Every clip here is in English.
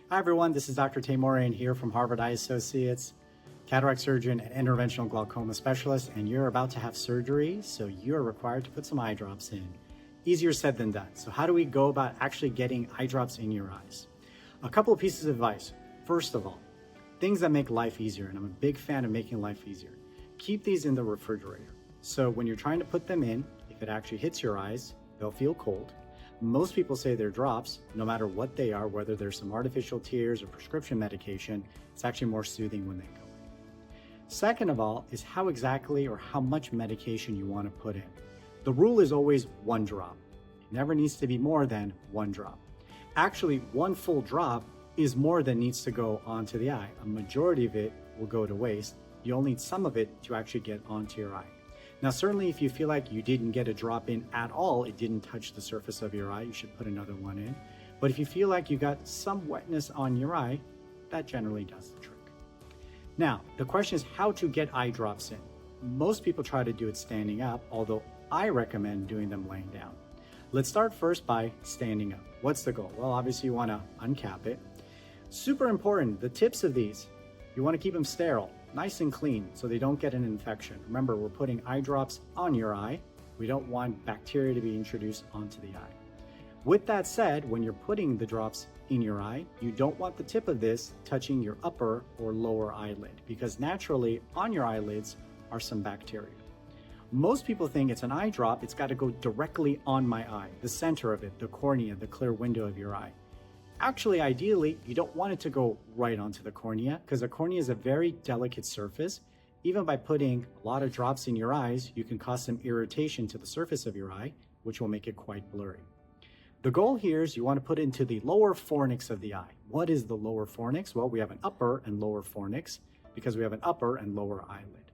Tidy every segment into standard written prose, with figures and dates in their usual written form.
Hi everyone, this is Dr. Teymoorian here from Harvard Eye Associates, cataract surgeon and interventional glaucoma specialist, and you're about to have surgery, so you're required to put some eye drops in. Easier said than done. So how do we go about actually getting eye drops in your eyes? A couple of pieces of advice. First of all, things that make life easier, and I'm a big fan of making life easier. Keep these in the refrigerator. So when you're trying to put them in, if it actually hits your eyes, they'll feel cold. Most people say they're drops, no matter what they are, whether they're some artificial tears or prescription medication, it's actually more soothing when they go in. Second of all is how exactly or how much medication you want to put in. The rule is always one drop. It never needs to be more than one drop. Actually, one full drop is more than needs to go onto the eye. A majority of it will go to waste. You'll need some of it to actually get onto your eye. Now, certainly if you feel like you didn't get a drop in at all, it didn't touch the surface of your eye, you should put another one in. But if you feel like you got some wetness on your eye, that generally does the trick. Now, the question is how to get eye drops in. Most people try to do it standing up, although I recommend doing them laying down. Let's start first by standing up. What's the goal? Well, obviously you want to uncap it. Super important, the tips of these, you want to keep them sterile. Nice and clean so they don't get an infection. Remember, we're putting eye drops on your eye. We don't want bacteria to be introduced onto the eye. With that said, when you're putting the drops in your eye, you don't want the tip of this touching your upper or lower eyelid because naturally on your eyelids are some bacteria. Most people think it's an eye drop, it's got to go directly on my eye, the center of it, the cornea, the clear window of your eye. Actually, ideally, you don't want it to go right onto the cornea because the cornea is a very delicate surface. Even by putting a lot of drops in your eyes, you can cause some irritation to the surface of your eye, which will make it quite blurry. The goal here is you want to put it into the lower fornix of the eye. What is the lower fornix? Well, we have an upper and lower fornix because we have an upper and lower eyelid.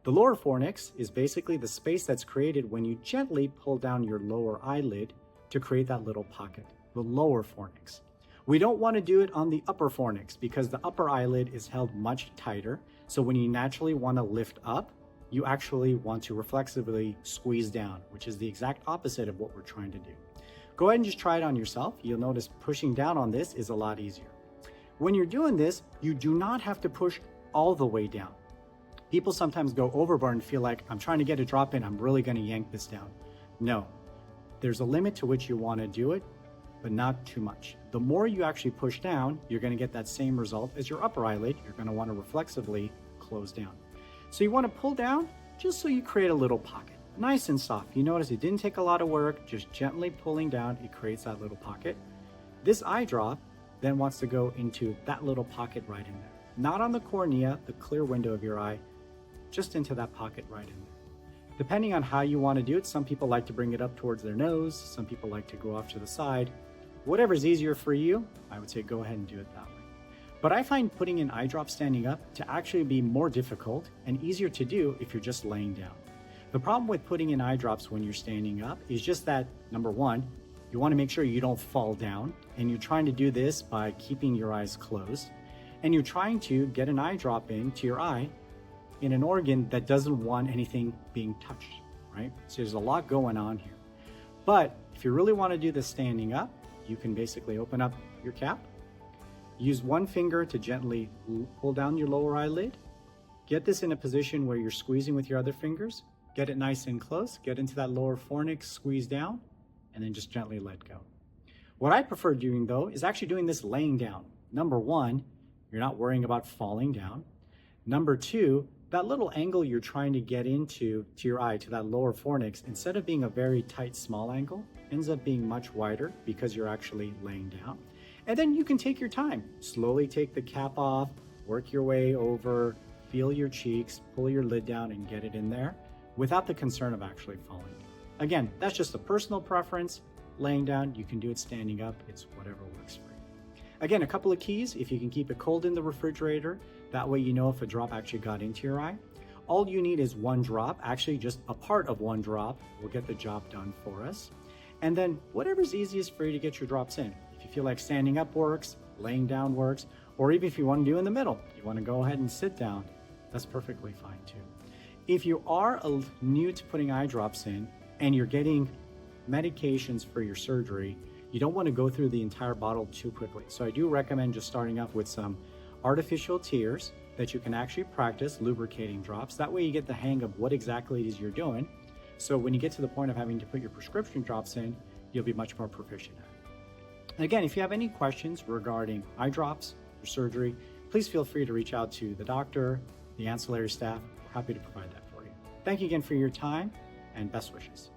The lower fornix is basically the space that's created when you gently pull down your lower eyelid to create that little pocket, the lower fornix. We don't want to do it on the upper fornix because the upper eyelid is held much tighter. So when you naturally want to lift up, you actually want to reflexively squeeze down, which is the exact opposite of what we're trying to do. Go ahead and just try it on yourself. You'll notice pushing down on this is a lot easier. When you're doing this, you do not have to push all the way down. People sometimes go overboard and feel like I'm trying to get a drop in, I'm really going to yank this down. No, there's a limit to which you want to do it, but not too much. The more you actually push down, you're going to get that same result as your upper eyelid. You're going to want to reflexively close down. So you want to pull down just so you create a little pocket, nice and soft. You notice it didn't take a lot of work, just gently pulling down, it creates that little pocket. This eye drop then wants to go into that little pocket right in there. Not on the cornea, the clear window of your eye, just into that pocket right in there. Depending on how you want to do it, some people like to bring it up towards their nose, some people like to go off to the side. Whatever's easier for you, I would say go ahead and do it that way. But I find putting in eye drops standing up to actually be more difficult and easier to do if you're just laying down. The problem with putting in eye drops when you're standing up is just that, number one, you want to make sure you don't fall down, and you're trying to do this by keeping your eyes closed, and you're trying to get an eye drop into your eye in an organ that doesn't want anything being touched, right? So there's a lot going on here. But if you really want to do this standing up, you can basically open up your cap, use one finger to gently pull down your lower eyelid, get this in a position where you're squeezing with your other fingers, get it nice and close, get into that lower fornix, squeeze down, and then just gently let go. What I prefer doing though is actually doing this laying down. Number one, you're not worrying about falling down. Number two, that little angle you're trying to get into to your eye, to that lower fornix, instead of being a very tight, small angle, ends up being much wider because you're actually laying down. And then you can take your time. Slowly take the cap off, work your way over, feel your cheeks, pull your lid down and get it in there without the concern of actually falling. Again, that's just a personal preference. Laying down, you can do it standing up. It's whatever works for you. Again, a couple of keys. If you can keep it cold in the refrigerator, that way you know if a drop actually got into your eye. All you need is one drop, actually just a part of one drop will get the job done for us. And then whatever's easiest for you to get your drops in. If you feel like standing up works, laying down works, or even if you want to do in the middle, you want to go ahead and sit down, that's perfectly fine too. If you are new to putting eye drops in and you're getting medications for your surgery, you don't want to go through the entire bottle too quickly. So I do recommend just starting off with some artificial tears that you can actually practice lubricating drops. That way you get the hang of what exactly it is you're doing. So when you get to the point of having to put your prescription drops in, you'll be much more proficient at it. And again, if you have any questions regarding eye drops or surgery, please feel free to reach out to the doctor, the ancillary staff. We're happy to provide that for you. Thank you again for your time and best wishes.